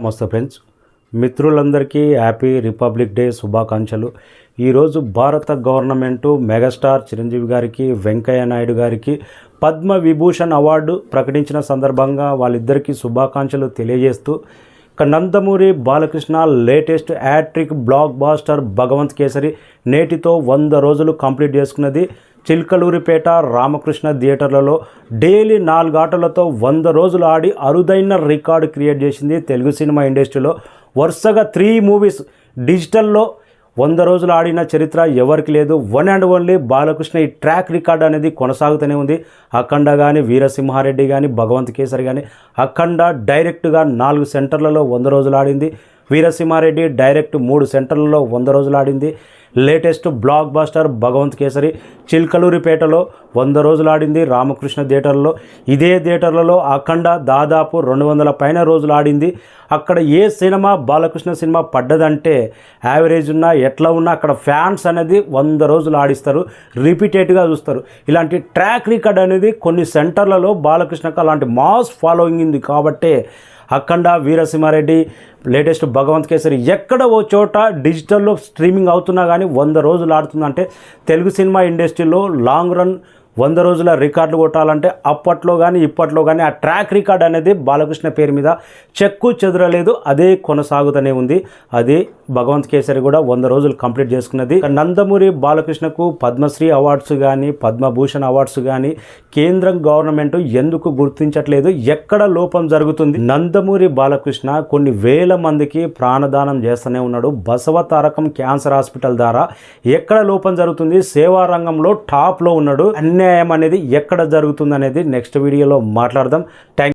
నమస్తే ఫ్రెండ్స్, మిత్రులందరికీ happy republic day శుభాకాంక్షలు. ఈరోజు భారత గవర్నమెంటు మెగాస్టార్ చిరంజీవి గారికి, వెంకయ్య నాయుడు గారికి పద్మ విభూషణ్ అవార్డు ప్రకటించిన సందర్భంగా వాళ్ళిద్దరికీ శుభాకాంక్షలు తెలియజేస్తూ Nandamuri Balakrishna latest hat-trick blockbuster Bhagavanth Kesari నేటితో 100 రోజులు కంప్లీట్ చేసుకున్నది. చిల్కలూరిపేట రామకృష్ణ థియేటర్లలో డైలీ 4 ఆటలతో 100 రోజులు ఆడి అరుదైన రికార్డు క్రియేట్ చేసింది. తెలుగు సినిమా ఇండస్ట్రీలో వరుసగా 3 మూవీస్ డిజిటల్లో 100 రోజులు ఆడిన చరిత్ర ఎవరికి లేదు. One and only Balakrishna. ఈ ట్రాక్ రికార్డ్ అనేది కొనసాగుతూనే ఉంది. అఖండ కానీ, వీరసింహారెడ్డి కానీ, భగవంత్ కేసరి కానీ, అఖండ డైరెక్ట్గా 4 సెంటర్లలో 100 రోజులు ఆడింది. వీరసింహారెడ్డి డైరెక్ట్ 3 సెంటర్లలో 100 రోజులు ఆడింది. Latest blockbuster Bhagavanth Kesari చిల్కలూరిపేటలో 100 రోజులు ఆడింది. రామకృష్ణ థియేటర్లో, ఇదే థియేటర్లలో అఖండ దాదాపు 200 పైన రోజులు ఆడింది. అక్కడ ఏ సినిమా బాలకృష్ణ సినిమా పడ్డదంటే యావరేజ్ ఉన్నా ఎట్లా ఉన్నా అక్కడ ఫ్యాన్స్ అనేది 100 రోజులు ఆడిస్తారు, రిపీటెడ్గా చూస్తారు. ఇలాంటి ట్రాక్ రికార్డ్ అనేది కొన్ని సెంటర్లలో బాలకృష్ణకు అలాంటి మాస్ ఫాలోయింగ్ ఉంది. కాబట్టే అఖండ, వీరసింహారెడ్డి, లేటెస్ట్ భగవంత్ కేసరి ఎక్కడ ఓ చోట డిజిటల్లో స్ట్రీమింగ్ అవుతున్నా కానీ 100 రోజులు ఆడుతుందంటే తెలుగు సినిమా ఇండస్ట్రీలో లాంగ్ రన్ 100 రోజుల రికార్డులు కొట్టాలంటే అప్పట్లో కానీ ఇప్పట్లో కానీ ఆ ట్రాక్ రికార్డ్ అనేది బాలకృష్ణ పేరు మీద చెక్కు చెదరలేదు, అదే కొనసాగుతూనే ఉంది. అదే భగవంత్ కేసరి కూడా 100 రోజులు కంప్లీట్ చేసుకున్నది. నందమూరి బాలకృష్ణకు పద్మశ్రీ అవార్డ్స్ కానీ, పద్మభూషణ్ అవార్డ్స్ కానీ కేంద్రం గవర్నమెంట్ ఎందుకు గుర్తించట్లేదు? ఎక్కడ లోపం జరుగుతుంది? నందమూరి బాలకృష్ణ కొన్ని వేల మందికి ప్రాణదానం చేస్తూనే ఉన్నాడు. బసవ తారకం క్యాన్సర్ హాస్పిటల్ ద్వారా ఎక్కడ లోపం జరుగుతుంది? సేవా రంగంలో టాప్లో ఉన్నాడు. అన్యాయం అనేది ఎక్కడ జరుగుతుంది అనేది నెక్స్ట్ వీడియోలో మాట్లాడదాం. థ్యాంక్